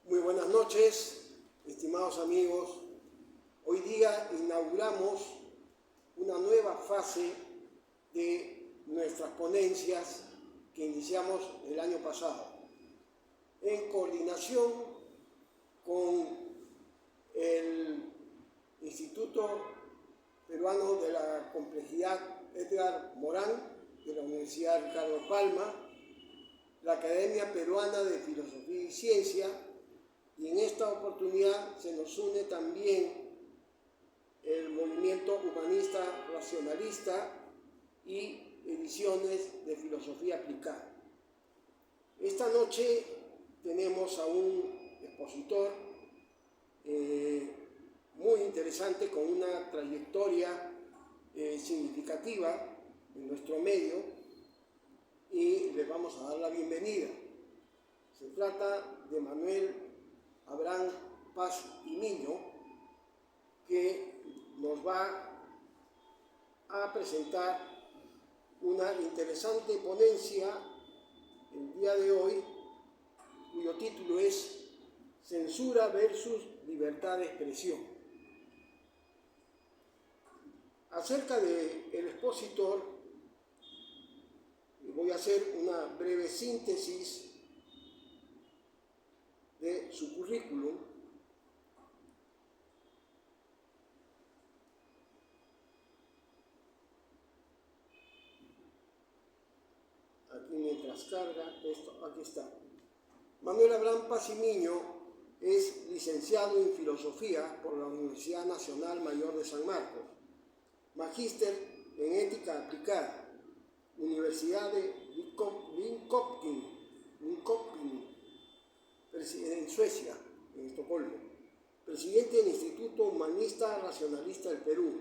Muy buenas noches, estimados amigos. Hoy día inauguramos una nueva fase de nuestras ponencias que iniciamos el año pasado, en coordinación con el Instituto Peruano de la Complejidad Edgar Morán de la Universidad Ricardo Palma, la Academia Peruana de Filosofía y Ciencia, y en esta oportunidad se nos une también el movimiento humanista racionalista y ediciones de filosofía aplicada. Esta noche tenemos a un expositor muy interesante con una trayectoria significativa en nuestro medio y les vamos a dar la bienvenida. Se trata de Manuel Abraham Paz y Niño, que nos va a presentar una interesante ponencia el día de hoy, cuyo título es Censura versus Libertad de Expresión. Acerca del expositor, voy a hacer una breve síntesis de su currículum. Aquí mientras carga esto, aquí está. Manuel Abraham Paz y Niño es licenciado en Filosofía por la Universidad Nacional Mayor de San Marcos, magíster en Ética Aplicada, Universidad de Linköping, en Suecia, en Estocolmo, presidente del Instituto Humanista Racionalista del Perú,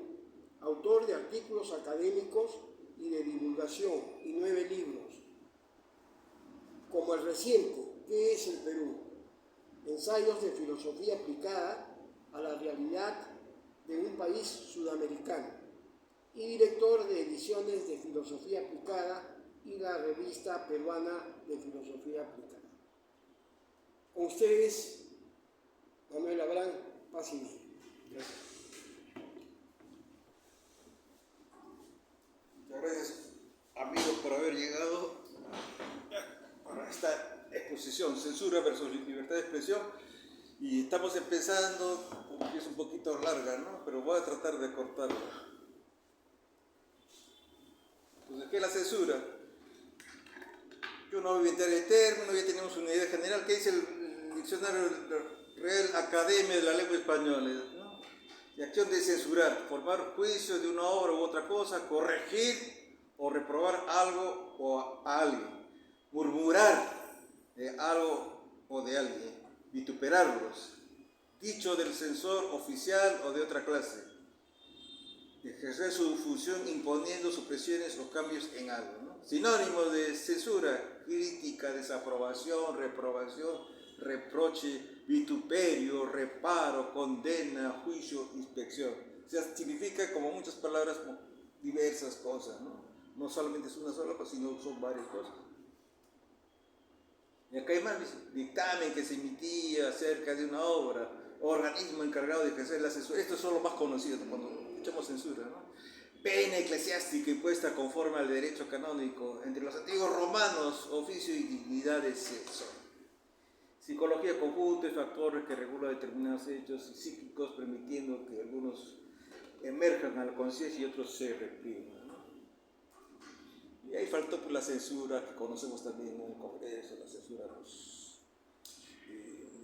autor de artículos académicos y de divulgación y 9 libros, como el reciente, ¿Qué es el Perú?, ensayos de filosofía aplicada a la realidad de un país sudamericano, y director de ediciones de filosofía aplicada y la revista peruana de filosofía aplicada. Con ustedes, Manuel Abraham Paz y Niño. Gracias. Muchas gracias, amigos, por haber llegado a esta exposición, Censura versus Libertad de Expresión. Y estamos empezando, porque es un poquito larga, ¿no? Pero voy a tratar de cortarla. Entonces, ¿qué es la censura? Yo no voy a inventar el término, ya tenemos una idea general. ¿Qué dice el Diccionario Real Academia de la Lengua Española? ¿No? La acción de censurar, formar juicio de una obra u otra cosa, corregir o reprobar algo o a alguien, murmurar de algo o de alguien, vituperarlos, dicho del censor oficial o de otra clase, ejercer su función imponiendo supresiones o cambios en algo, ¿no? Sinónimos de censura: crítica, desaprobación, reprobación, reproche, vituperio, reparo, condena, juicio, inspección. O sea, significa como muchas palabras, diversas cosas, ¿no? No solamente es una sola cosa, sino son varias cosas. Y acá hay más: dictamen que se emitía acerca de una obra, organismo encargado de ejercer la censura. Esto es lo más conocido cuando escuchamos censura, ¿no? Pena eclesiástica impuesta conforme al derecho canónico entre los antiguos romanos, oficio y dignidad de censor. Psicología conjunta y factores que regulan determinados hechos psíquicos, permitiendo que algunos emerjan a la conciencia y otros se repriman, ¿no? Y ahí faltó pues la censura que conocemos también en el Congreso, la censura a los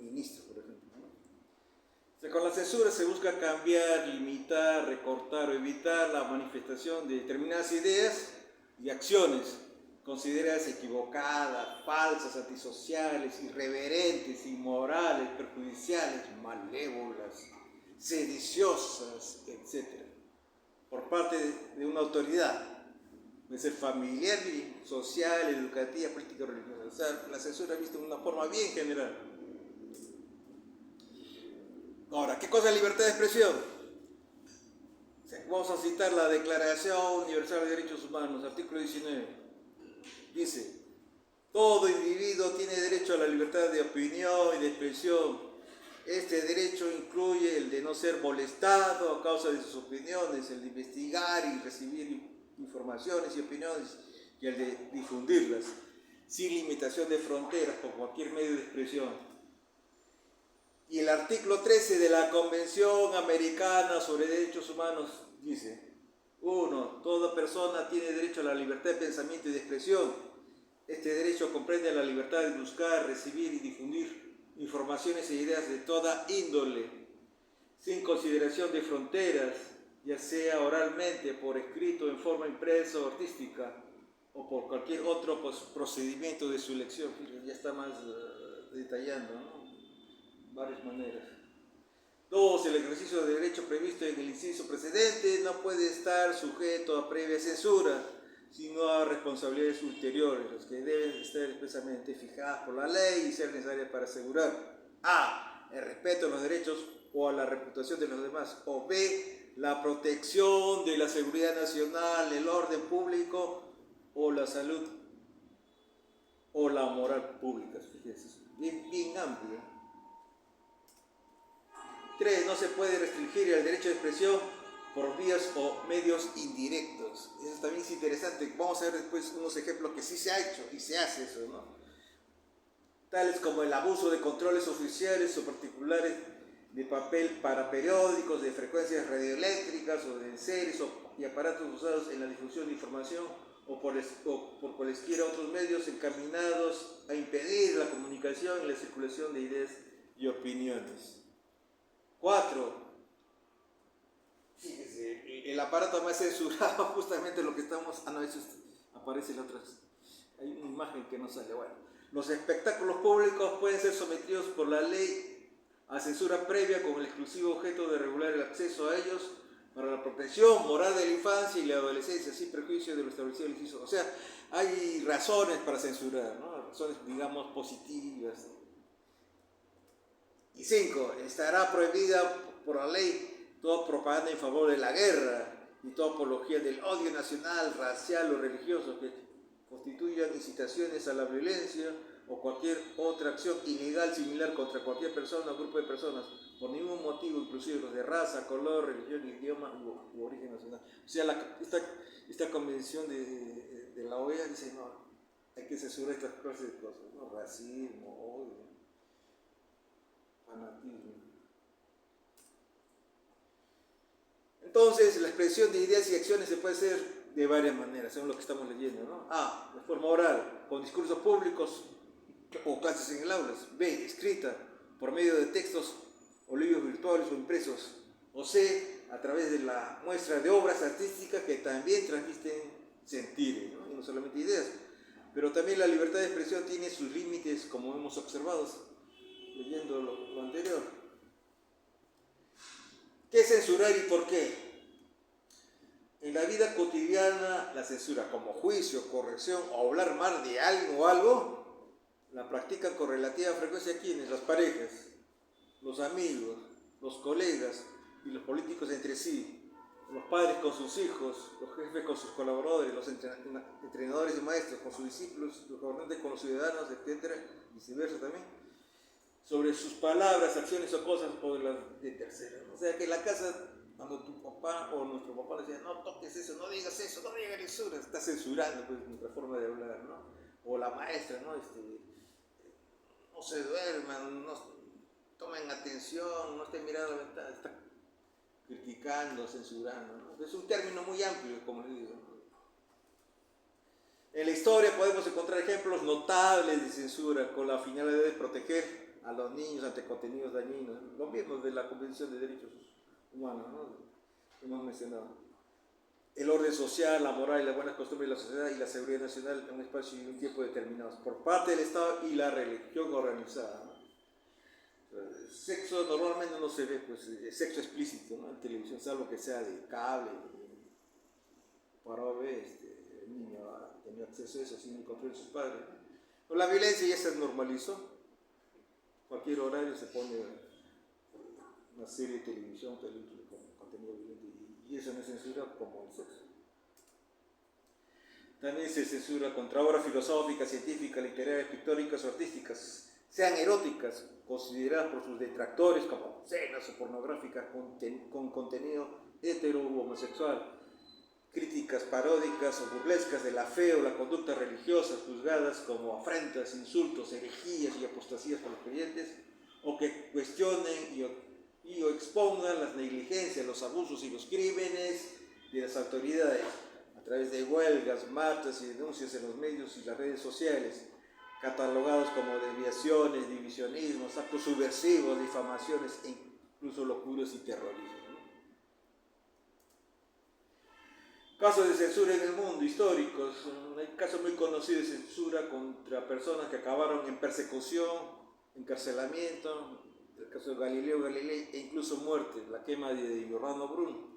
ministros, por ejemplo, ¿no? O sea, con la censura se busca cambiar, limitar, recortar o evitar la manifestación de determinadas ideas y acciones consideradas equivocadas, falsas, antisociales, irreverentes, inmorales, perjudiciales, malévolas, sediciosas, etc., por parte de una autoridad. Puede ser familiar, social, educativa, política o religiosa. O sea, la censura vista de una forma bien general. Ahora, ¿qué cosa es libertad de expresión? O sea, vamos a citar la Declaración Universal de Derechos Humanos, artículo 19. Dice: Todo individuo tiene derecho a la libertad de opinión y de expresión. Este derecho incluye el de no ser molestado a causa de sus opiniones, el de investigar y recibir informaciones y opiniones, y el de difundirlas, sin limitación de fronteras, por cualquier medio de expresión. Y el artículo 13 de la Convención Americana sobre Derechos Humanos dice: 1. Toda persona tiene derecho a la libertad de pensamiento y de expresión. Este derecho comprende la libertad de buscar, recibir y difundir informaciones e ideas de toda índole, sin consideración de fronteras, ya sea oralmente, por escrito, en forma impresa o artística, o por cualquier otro procedimiento de su elección. Ya está más detallando, ¿no? Varias maneras. 2. El ejercicio de derecho previsto en el inciso precedente no puede estar sujeto a previa censura, sino a responsabilidades ulteriores, las que deben estar expresamente fijadas por la ley y ser necesarias para asegurar: a. El respeto a los derechos o a la reputación de los demás, o b. La protección de la seguridad nacional, el orden público o la salud o la moral pública. Fíjense, bien amplio. 3. No se puede restringir el derecho de expresión por vías o medios indirectos. Eso también es interesante. Vamos a ver después unos ejemplos que sí se ha hecho y se hace eso, ¿no? Tales como el abuso de controles oficiales o particulares de papel para periódicos, de frecuencias radioeléctricas o de enseres y aparatos usados en la difusión de información o por cualesquiera otros medios encaminados a impedir la comunicación y la circulación de ideas y opiniones. 4. Fíjese, el aparato más censurado, justamente lo que estamos... no, eso aparece en otras... Hay una imagen que no sale. Bueno, los espectáculos públicos pueden ser sometidos por la ley a censura previa con el exclusivo objeto de regular el acceso a ellos para la protección moral de la infancia y la adolescencia, sin perjuicio de lo establecido en el inciso. O sea, hay razones para censurar, ¿no? Razones, digamos, positivas. Y 5. Estará prohibida por la ley toda propaganda en favor de la guerra y toda apología del odio nacional, racial o religioso que constituyan incitaciones a la violencia o cualquier otra acción ilegal similar contra cualquier persona o grupo de personas, por ningún motivo, inclusive los de raza, color, religión, idioma u origen nacional. O sea, esta convención de la OEA dice: no, hay que censurar estas clases de cosas, ¿no? Racismo, odio, fanatismo. Entonces, la expresión de ideas y acciones se puede hacer de varias maneras, según lo que estamos leyendo, ¿no? A. De forma oral, con discursos públicos o clases en el aula. B. Escrita, por medio de textos o libros virtuales o impresos. O C. A través de la muestra de obras artísticas que también transmiten sentires, ¿no? Y no solamente ideas. Pero también la libertad de expresión tiene sus límites, como hemos observado leyendo lo anterior. ¿Qué es censurar y por qué? En la vida cotidiana, la censura, como juicio, corrección o hablar mal de alguien o algo, la practican con relativa frecuencia quienes, las parejas, los amigos, los colegas y los políticos entre sí, los padres con sus hijos, los jefes con sus colaboradores, los entrenadores y maestros con sus discípulos, los gobernantes con los ciudadanos, etc., viceversa también, sobre sus palabras, acciones o cosas o de las de terceros. O sea que en la casa, cuando tu papá o nuestro papá decía: no toques eso, no digas eso, no digas censura, está censurando pues nuestra forma de hablar, ¿no? O la maestra, ¿no? No se duerman, no tomen atención, no estén mirando a la ventana, está criticando, censurando, ¿no? Es un término muy amplio, como les digo, ¿no? En la historia podemos encontrar ejemplos notables de censura con la finalidad de proteger a los niños ante contenidos dañinos, lo mismo de la Convención de Derechos Humanos, ¿no? Hemos mencionado. El orden social, la moral y las buenas costumbres de la sociedad y la seguridad nacional en un espacio y un tiempo determinados por parte del Estado y la religión organizada, ¿no? Sexo normalmente no se ve, pues, sexo explícito, ¿no? En televisión, salvo que sea de cable, para ver, el niño ha tenido acceso a eso sin el control de sus padres, ¿no? Pero la violencia ya se normalizó. Cualquier horario se pone una serie de televisión, película con contenido violento, y eso no es censura como el sexo. También se censura contra obras filosóficas, científicas, literarias, pictóricas o artísticas, sean eróticas, consideradas por sus detractores como obscenas o pornográficas con contenido hetero u homosexual, críticas paródicas o burlescas de la fe o la conducta religiosa, juzgadas como afrentas, insultos, herejías y apostasías por los creyentes, o que cuestionen o expongan las negligencias, los abusos y los crímenes de las autoridades a través de huelgas, marchas y denuncias en los medios y las redes sociales, catalogados como desviaciones, divisionismos, actos subversivos, difamaciones e incluso locuras y terrorismo. Casos de censura en el mundo, históricos. Hay casos muy conocidos de censura contra personas que acabaron en persecución, encarcelamiento, el caso de Galileo Galilei e incluso muerte, la quema de Giordano Bruno,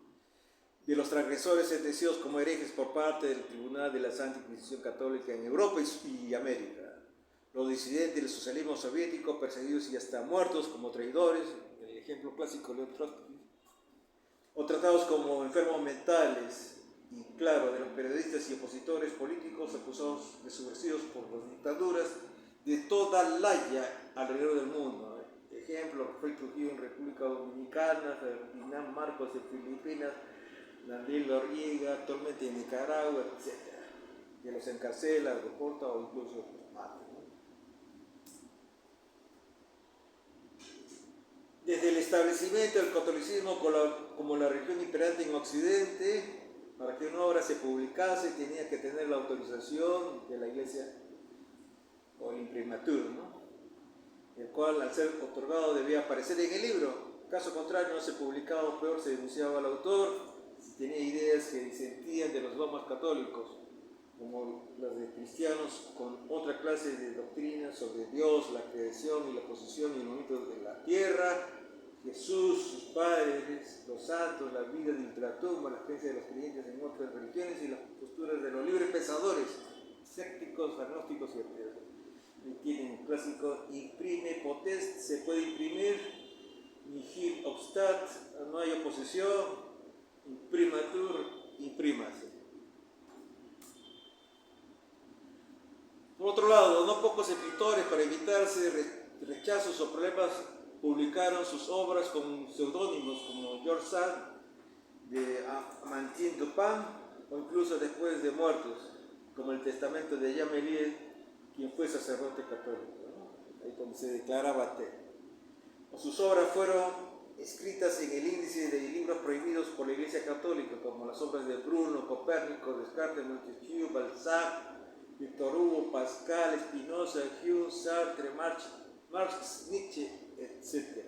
de los transgresores sentenciados como herejes por parte del Tribunal de la Santa Inquisición Católica en Europa y América, los disidentes del socialismo soviético perseguidos y hasta muertos como traidores, el ejemplo clásico de León Trotsky, o tratados como enfermos mentales, y claro, de los periodistas y opositores políticos acusados de subversivos por las dictaduras de toda la haya alrededor del mundo. Ejemplo, Rafael Trujillo en República Dominicana, Ferdinand Marcos en Filipinas, Daniel Noriega actualmente en Nicaragua, etc. Que los encarcela, deporta o incluso los mata. Desde el establecimiento del catolicismo como la religión imperante en Occidente, para que una obra se publicase tenía que tener la autorización de la iglesia o el imprimatur, ¿no? El cual al ser otorgado debía aparecer en el libro. Caso contrario no se publicaba o peor se denunciaba al autor si tenía ideas que disentían de los dogmas católicos, como las de cristianos con otra clase de doctrinas sobre Dios, la creación y la posesión y el movimiento de la tierra, Jesús, sus padres, los santos, la vida de ultratumba, la creencia de los creyentes en otras religiones y las posturas de los libres pensadores, escépticos, agnósticos y ateos. Tienen un clásico, imprime potest, se puede imprimir, nihil obstat, no hay oposición, imprimatur, imprímase. Por otro lado, no pocos escritores, para evitarse rechazos o problemas, publicaron sus obras con seudónimos como George Sand, de Amantine Dupin, o incluso después de muertos, como el testamento de Jean Melier, quien fue sacerdote católico, ¿no? Ahí donde se declaraba ateo. O sus obras fueron escritas en el índice de libros prohibidos por la Iglesia Católica, como las obras de Bruno, Copérnico, Descartes, Montesquieu, Balzac, Victor Hugo, Pascal, Spinoza, Hume, Sartre, Marx, Nietzsche, etc.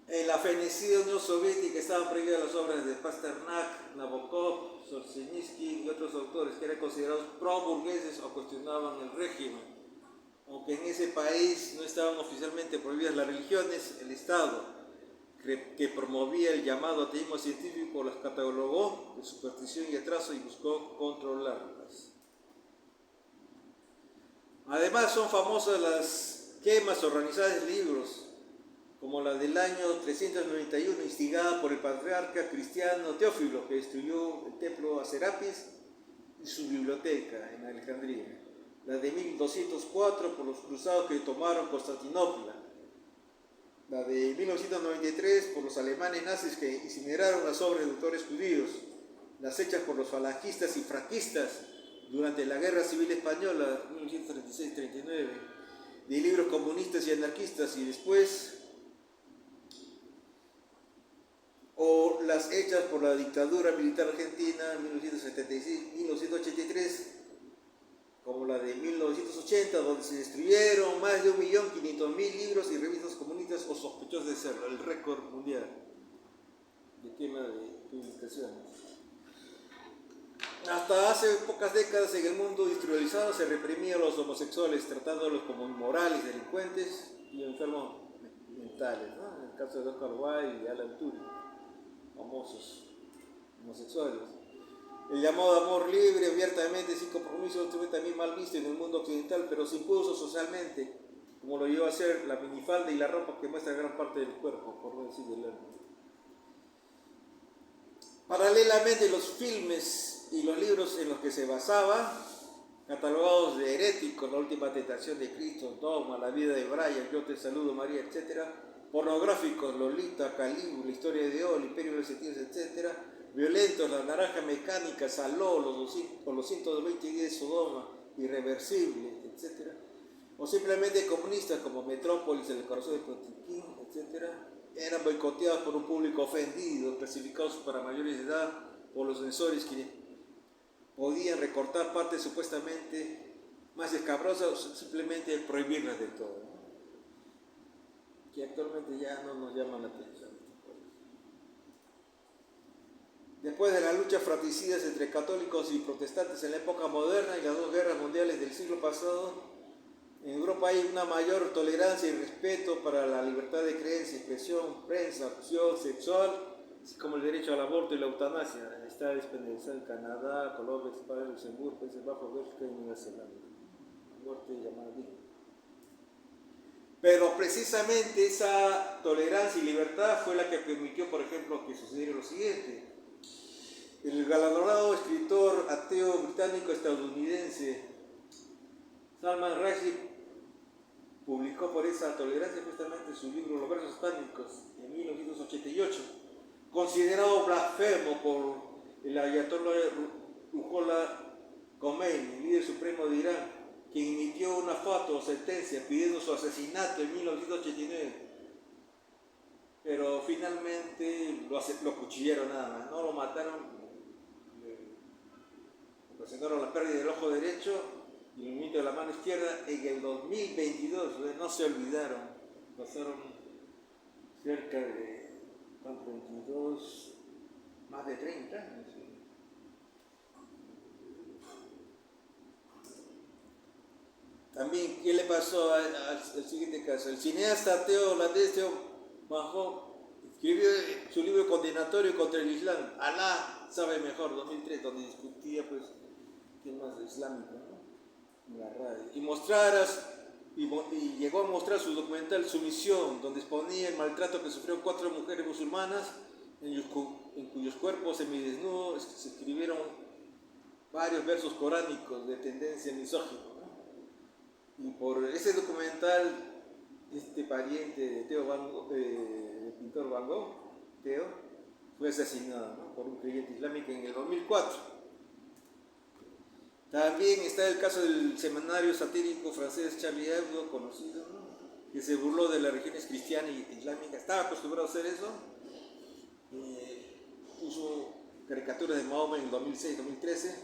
En la fenecida Unión Soviética estaban prohibidas las obras de Pasternak, Nabokov, Solzhenitsyn y otros autores que eran considerados pro-burgueses o cuestionaban el régimen. Aunque en ese país no estaban oficialmente prohibidas las religiones, el Estado, que promovía el llamado ateísmo científico, las catalogó de superstición y atraso y buscó controlarlas. Además son famosas las quemas organizadas de libros, como la del año 391, instigada por el patriarca cristiano Teófilo, que destruyó el templo a Serapis y su biblioteca en Alejandría. La de 1204 por los cruzados que tomaron Constantinopla. La de 1993 por los alemanes nazis que incineraron las obras de autores judíos. Las hechas por los falangistas y franquistas durante la Guerra Civil Española, 1936-39. De libros comunistas y anarquistas y después, o las hechas por la dictadura militar argentina 1976-1983, como la de 1980, donde se destruyeron más de 1.500.000 libros y revistas comunistas o sospechosos de serlo, el récord mundial de quema de publicaciones. Hasta hace pocas décadas en el mundo industrializado se reprimía a los homosexuales, tratándolos como inmorales, delincuentes y enfermos mentales, ¿no? En el caso de Oscar Wilde y Alan Turing, famosos homosexuales. El llamado amor libre, abiertamente, sin compromiso, fue también mal visto en el mundo occidental, pero se impuso socialmente, como lo llevó a hacer la minifalda y la ropa que muestra gran parte del cuerpo, por no decir del alma. Paralelamente, los filmes y los libros en los que se basaba, catalogados de heréticos, La última tentación de Cristo, Dogma, La vida de Brian, Yo te saludo María, etc., pornográficos, Lolita, Calígula, La historia de Dios, El imperio de los sentidos, etc., violentos, La naranja mecánica, Saló, los 120 días de Sodoma, Irreversible, etc., o simplemente comunistas como Metrópolis, El corazón de Potemkin, etc., eran boicoteados por un público ofendido, clasificados para mayores de edad por los censores que podían recortar partes supuestamente más escabrosas o simplemente prohibirlas de todo, ¿no? Que actualmente ya no nos llaman la atención. Después de las luchas fratricidas entre católicos y protestantes en la época moderna y las dos guerras mundiales del siglo pasado, en Europa hay una mayor tolerancia y respeto para la libertad de creencia, expresión, prensa, opción sexual, así como el derecho al aborto y la eutanasia. Está despenalizado en Canadá, Colombia, España, Luxemburgo, Países Bajos, Bélgica y Nueva Zelanda. Muerte llamada vida. Pero precisamente esa tolerancia y libertad fue la que permitió, por ejemplo, que sucediera lo siguiente. El galardonado escritor ateo británico-estadounidense Salman Rushdie publicó por esa tolerancia justamente su libro Los versos sánicos en 1988, considerado blasfemo por el ayatollah Ruhollah Khomeini, líder supremo de Irán, quien emitió una fatwa o sentencia pidiendo su asesinato en 1989. Pero finalmente lo cuchillaron nada más, no lo mataron, le ocasionaron la pérdida del ojo derecho y el movimiento de la mano izquierda. En el 2022, no se olvidaron, pasaron cerca de 22, más de 30 años. También, ¿qué le pasó al siguiente caso? El cineasta ateo holandés Theo Maho escribió su libro condenatorio contra el Islam, Alá sabe mejor, 2003, donde discutía pues temas islámicos, ¿no? En la radio. Y llegó a mostrar su documental Sumisión, donde exponía el maltrato que sufrieron 4 mujeres musulmanas en cuyos cuerpos semidesnudos se escribieron varios versos coránicos de tendencia misógina, ¿no? Y por ese documental, este pariente de del pintor Van Gogh, Theo, fue asesinado, ¿no?, por un creyente islámico en el 2004. También está el caso del semanario satírico francés Charlie Hebdo, conocido, ¿no?, que se burló de las religiones cristiana y islámica. Estaba acostumbrado a hacer eso. Puso caricaturas de Mahoma en el 2006-2013.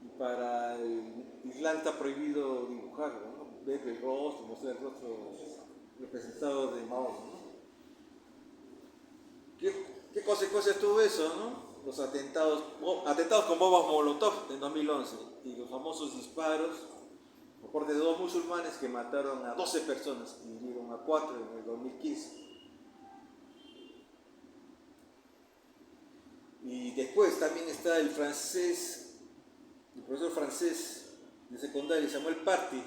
Y para el Islam está prohibido dibujarlo, ¿no?, ver el rostro, mostrar el rostro representado de Mahoma, ¿no? ¿Qué consecuencias tuvo eso, no? Los atentados con bombas Molotov en 2011 y los famosos disparos por parte de 2 musulmanes que mataron a 12 personas y hirieron a 4 en el 2015. Y después también está el profesor francés de secundaria, Samuel Paty,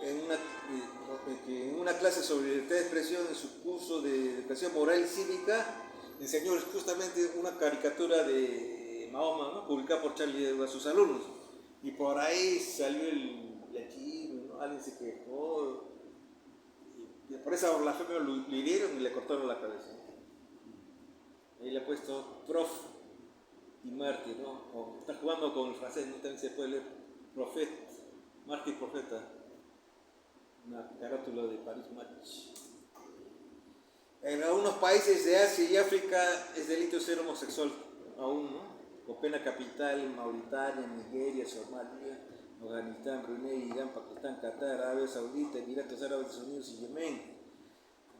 en una clase sobre libertad de expresión en su curso de educación moral y cívica, enseñó justamente una caricatura de Mahoma, ¿no?, publicada por Charlie Hebdo a sus alumnos. Y por ahí salió el chisme, ¿no? Alguien se quejó, y por esa blasfemia lo hirieron y le cortaron la cabeza. Ahí le ha puesto prof y mártir, ¿no? Está jugando con el francés, ¿no? También se puede leer profeta, mártir profeta, una carátula de Paris Match. En algunos países de Asia y África es delito ser homosexual aún, ¿no?, con pena capital en Mauritania, Nigeria, Somalia, Afganistán, Brunei, Irán, Pakistán, Qatar, Arabia Saudita, Emiratos Árabes Unidos y Yemen.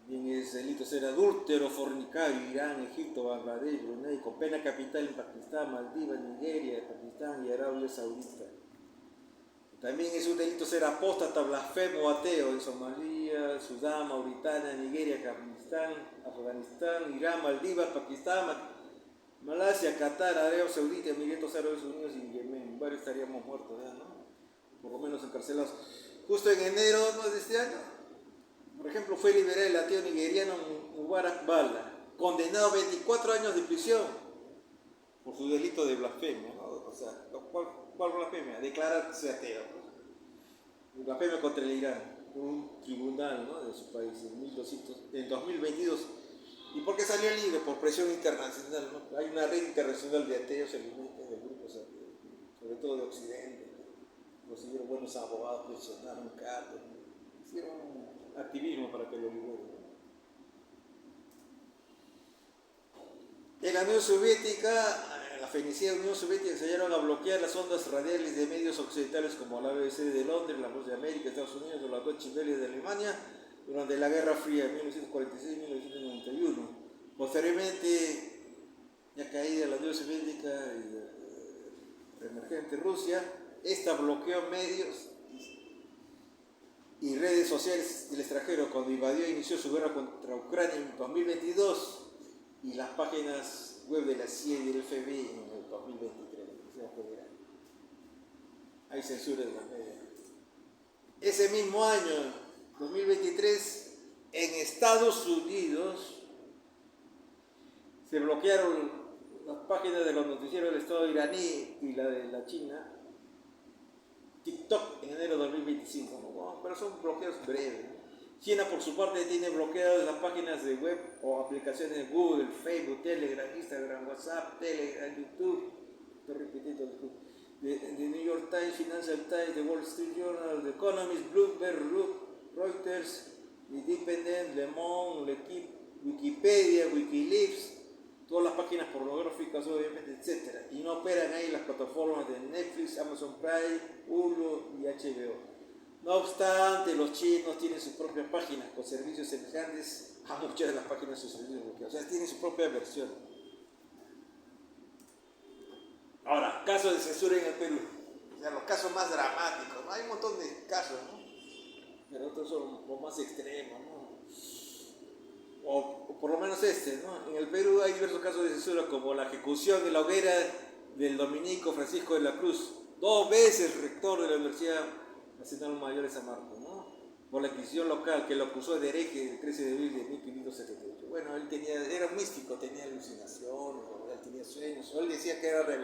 También es delito ser adúltero, fornicario, Irán, Egipto, Bangladesh, Brunei, con pena capital en Pakistán, Maldivas, Nigeria, Pakistán y Arabia Saudita. También es un delito ser apóstata, blasfemo o ateo en Somalia, Sudán, Mauritania, Nigeria, Afganistán, Irán, Maldivas, Pakistán, Malasia, Qatar, Arabia Saudita, Emiratos Árabes Unidos y Yemen. Varios estaríamos muertos ya, ¿no?, por lo menos encarcelados. Justo en enero, ¿no?, de este año, por ejemplo, fue liberado el ateo nigeriano Mubarak Bala, condenado a 24 años de prisión por su delito de blasfemia, ¿no? O sea, ¿cuál blasfemia? Declararse ateo. Blasfemia contra el Irán, por un tribunal, ¿no?, de su país en 2022. ¿Y por qué salió libre? Por presión internacional, ¿no? Hay una red internacional de ateos en de grupos ateos, sobre todo de Occidente, ¿no? Consiguieron buenos abogados, presionaron cartas, ¿no? Hicieron activismo para que lo liberen, ¿no? En la Unión Soviética, en la fenecida Unión Soviética, ensayaron a bloquear las ondas radiales de medios occidentales como la BBC de Londres, la Voz de América, Estados Unidos o la Deutsche Welle de Alemania durante la Guerra Fría de 1946-1991. Posteriormente, ya caída la Unión Soviética y emergente Rusia, esta bloqueó medios y redes sociales del extranjero cuando invadió e inició su guerra contra Ucrania en 2022. Y las páginas web de la CIA y del FBI en el 2023, la Policía Federal. Hay censura en los medios. Ese mismo año, 2023, en Estados Unidos se bloquearon las páginas de los noticieros del Estado iraní y la de la China, TikTok, en enero de 2025, ¿no? Pero son bloqueos breves, ¿no? China, por su parte, tiene bloqueadas las páginas de web o aplicaciones de Google, Facebook, Telegram, Instagram, WhatsApp, Telegram, YouTube, estoy repitiendo, de New York Times, Financial Times, The Wall Street Journal, The Economist, Bloomberg, Reuters, Independent, Le Monde, L'Equipe, Wikipedia, Wikileaks, todas las páginas pornográficas, obviamente, etc. Y no operan ahí las plataformas de Netflix, Amazon Prime, Hulu y HBO. No obstante, los chinos tienen sus propias páginas con servicios semejantes a muchas de las páginas de sus servicios bloqueados. O sea, tienen su propia versión. Ahora, casos de censura en el Perú. O sea, los casos más dramáticos, ¿no? Hay un montón de casos, ¿no? Pero otros son los más extremos, ¿no? O por lo menos este, ¿no? En el Perú hay diversos casos de censura, como la ejecución de la hoguera del dominico Francisco de la Cruz, 2 veces rector de la Universidad Nacional Mayor de San Marcos, ¿no? Por la Inquisición local, que lo acusó de hereje el 13 de abril de 1578. Bueno, él era un místico, tenía alucinaciones, él tenía sueños, o él decía que era